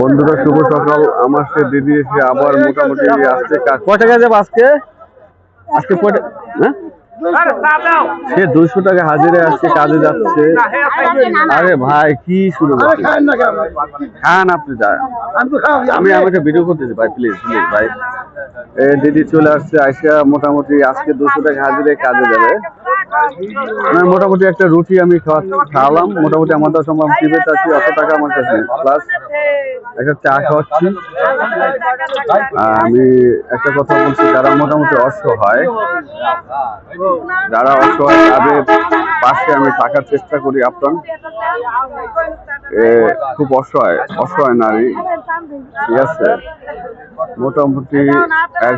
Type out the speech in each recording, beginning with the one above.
বন্ধুরা শুভ সকাল। আমার সে দিদি এসে আবার মোটামুটি আসছে। কয় টাকা যাবে আজকে? আজকে হ্যাঁ, সে 200 টাকা হাজিরে আসছে, কাজে যাচ্ছে। আরে ভাই কি শুরু খান আপনি? আমি আমাকে ভিডিও করতেছি ভাই, প্লিজ প্লিজ ভাই। দিদি চলে আসছে, আইসা মোটামুটি আজকে 200 টাকা হাজিরে কাজে যাবে। মোটামুটি একটা রুটি আমি খাওয়ালাম। মোটামুটি আমার তো সম্ভব টিভিতে আছি, অত টাকা আমার কাছে প্লাস একটা চা খাওয়াচ্ছি। আমি একটা কথা বলছি, যারা মোটামুটি অসহায়, তাদের পাশে আমি থাকার চেষ্টা করি। আপনার খুব অসহায় অসহায় নারী, ঠিক আছে। মোটামুটি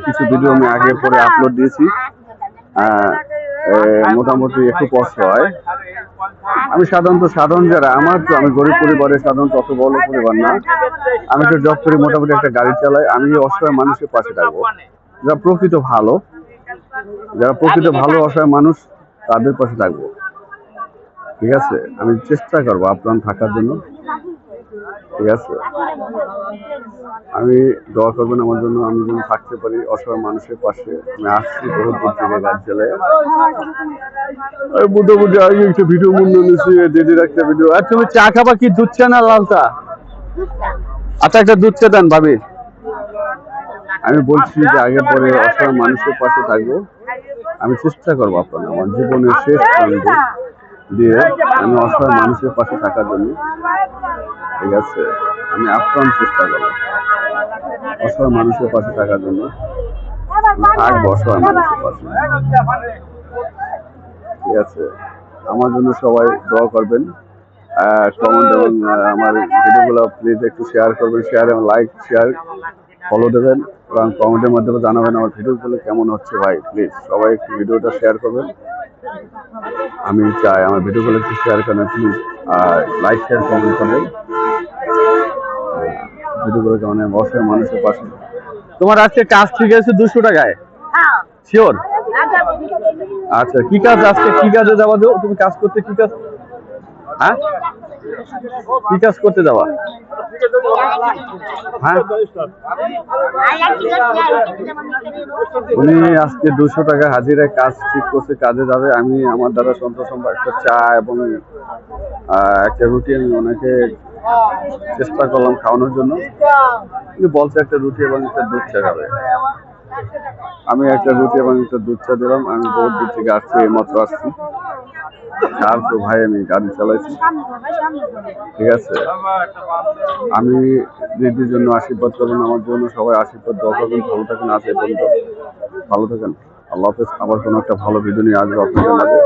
কিছু ভিডিও আমি আগে পরে আপলোড দিয়েছি। মোটামুটি খুব অসহায়। আমি সাধারণ যারা আমি গরিব পরিবারের, সাধারণত অত বড় পরিবার না। আমি তো জব করি, মোটামুটি একটা গাড়ি চালাই। আমি অসহায় মানুষের পাশে থাকবো, যারা প্রকৃত ভালো অসহায় মানুষ, তাদের পাশে থাকবো, ঠিক আছে। আমি চেষ্টা করবো আপনার থাকার জন্য, ঠিক আছে। আমি দোয়া করবেন আমার জন্য, আমি যেন থাকতে পারি অসহায় মানুষের পাশে। আমি আসছি বহু দূর থেকে গাছ জেলায়। মোটামুটি আগে একটা ভিডিও মূল্য নিচ্ছি, দিদির একটা ভিডিও। আর তুমি চা খাবা কি, দুধ চা না লাল চা? আচ্ছা একটা দুধ চা দেন ভাবি। আমি বলছি যে আগে পরে অসহায় মানুষের পাশে থাকবো। আমি চেষ্টা করবো আপনার আমার জীবনের শেষ প্রান্ত দিয়ে আমি অসহায় মানুষের পাশে থাকার জন্য, ঠিক আছে। আমি আপ্রাণ চেষ্টা করবো অসহায় মানুষের পাশে থাকার জন্য, থাকবো অসহায় মানুষের পাশে, ঠিক আছে। আমার জন্য সবাই দোয়া করবেন, কমেন্ট এবং আমার ভিডিওগুলো প্লিজ একটু শেয়ার করবেন, শেয়ার এবং লাইক শেয়ার ফলো দেবেন এবং কমেন্টের মাধ্যমে জানাবেন আমার ভিডিওগুলো কেমন হচ্ছে। ভাই প্লিজ সবাই একটু ভিডিওটা শেয়ার করবেন। আমি চাই আমার ভিডিওগুলো একটু শেয়ার করেন, প্লিজ লাইক শেয়ার কমেন্ট করবেন ভিডিওগুলো কেমন। অসহায় মানুষের পাশে। তোমার আজকে কাজ ঠিক আছে 200 টাকায়? শিওর? আচ্ছা কি কাজ আজকে, কি কাজে যাওয়া? তুমি কাজ করতে কি কাজ? হ্যাঁ কি কাজ করতে যাওয়া? হ্যাঁ উনি আজকে 200 টাকা হাজিরায় কাজ ঠিক করছে, কাজে যাবে। আমি আমার দ্বারা সন্তোষ একটা চা এবং একটা রুটি আমি ওনাকে চেষ্টা করলাম খাওয়ানোর জন্য, কিন্তু বলছে একটা রুটি এবং একটা দুধ চা খাবে। আমি একটা রুটি এবং একটা দুধ চা দিলাম। আমি বহুত দূর থেকে আসছি, এইমাত্র আসছি। আর তো ভাই আমি গাড়ি চালাইছি, ঠিক আছে। আমি দিদির জন্য আশীর্বাদ করবেন, আমার জন্য সবাই আশীর্বাদ দোয়া করবেন। ভালো থাকেন, আছে পর্যন্ত ভালো থাকেন। আল্লাহ হাফেজ। আবার কোনো একটা ভালো ভিডিও নিয়ে আসবো আপনাদের মাঝে।